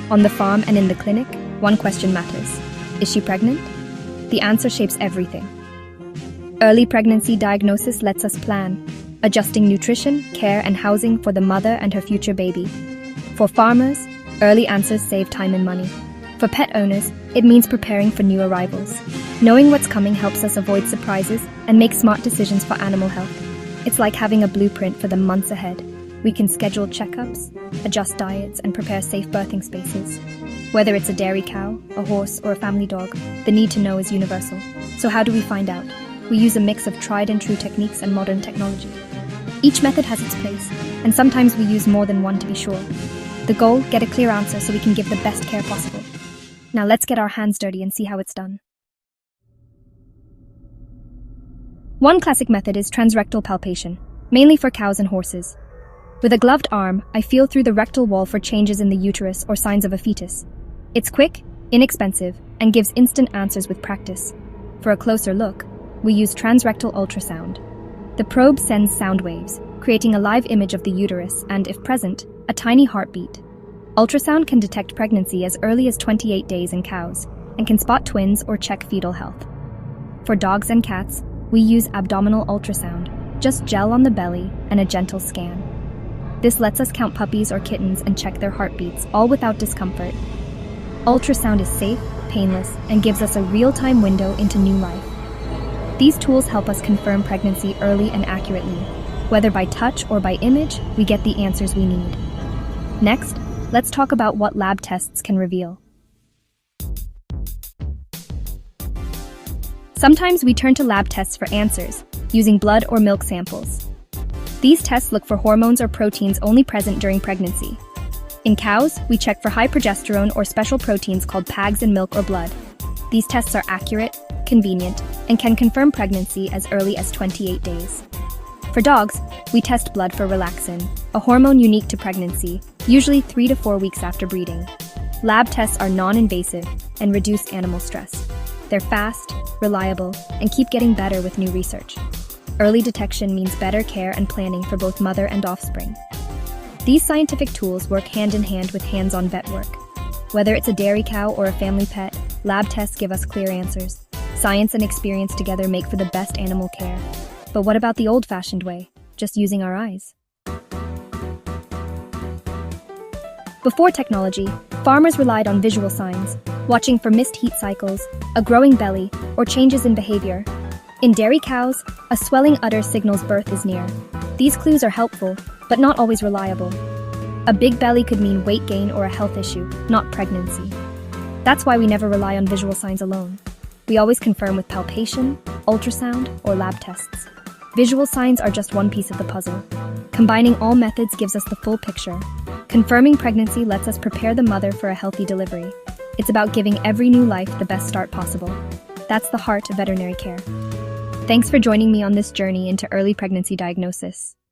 On the farm and in the clinic, one question matters. Is she pregnant? The answer shapes everything. Early pregnancy diagnosis lets us plan, adjusting nutrition, care, and housing for the mother and her future baby. For farmers, early answers save time and money. For pet owners, it means preparing for new arrivals. Knowing what's coming helps us avoid surprises and make smart decisions for animal health. It's like having a blueprint for the months ahead. We can schedule checkups, adjust diets, and prepare safe birthing spaces. Whether it's a dairy cow, a horse, or a family dog, the need to know is universal. So how do we find out? We use a mix of tried and true techniques and modern technology. Each method has its place, and sometimes we use more than one to be sure. The goal, get a clear answer so we can give the best care possible. Now let's get our hands dirty and see how it's done. One classic method is transrectal palpation, mainly for cows and horses. With a gloved arm, I feel through the rectal wall for changes in the uterus or signs of a fetus. It's quick, inexpensive, and gives instant answers with practice. For a closer look, we use transrectal ultrasound. The probe sends sound waves, creating a live image of the uterus and, if present, a tiny heartbeat. Ultrasound can detect pregnancy as early as 28 days in cows and can spot twins or check fetal health. For dogs and cats, we use abdominal ultrasound, just gel on the belly and a gentle scan. This lets us count puppies or kittens and check their heartbeats, all without discomfort. Ultrasound is safe, painless, and gives us a real-time window into new life. These tools help us confirm pregnancy early and accurately. Whether by touch or by image, we get the answers we need. Next, let's talk about what lab tests can reveal. Sometimes we turn to lab tests for answers, using blood or milk samples. These tests look for hormones or proteins only present during pregnancy. In cows, we check for high progesterone or special proteins called PAGs in milk or blood. These tests are accurate, convenient, and can confirm pregnancy as early as 28 days. For dogs, we test blood for relaxin, a hormone unique to pregnancy, usually 3 to 4 weeks after breeding. Lab tests are non-invasive and reduce animal stress. They're fast, reliable, and keep getting better with new research. Early detection means better care and planning for both mother and offspring. These scientific tools work hand in hand with hands-on vet work. Whether it's a dairy cow or a family pet, lab tests give us clear answers. Science and experience together make for the best animal care. But what about the old-fashioned way, just using our eyes? Before technology, farmers relied on visual signs, watching for missed heat cycles, a growing belly, or changes in behavior. In dairy cows, a swelling udder signals birth is near. These clues are helpful, but not always reliable. A big belly could mean weight gain or a health issue, not pregnancy. That's why we never rely on visual signs alone. We always confirm with palpation, ultrasound, or lab tests. Visual signs are just one piece of the puzzle. Combining all methods gives us the full picture. Confirming pregnancy lets us prepare the mother for a healthy delivery. It's about giving every new life the best start possible. That's the heart of veterinary care. Thanks for joining me on this journey into early pregnancy diagnosis.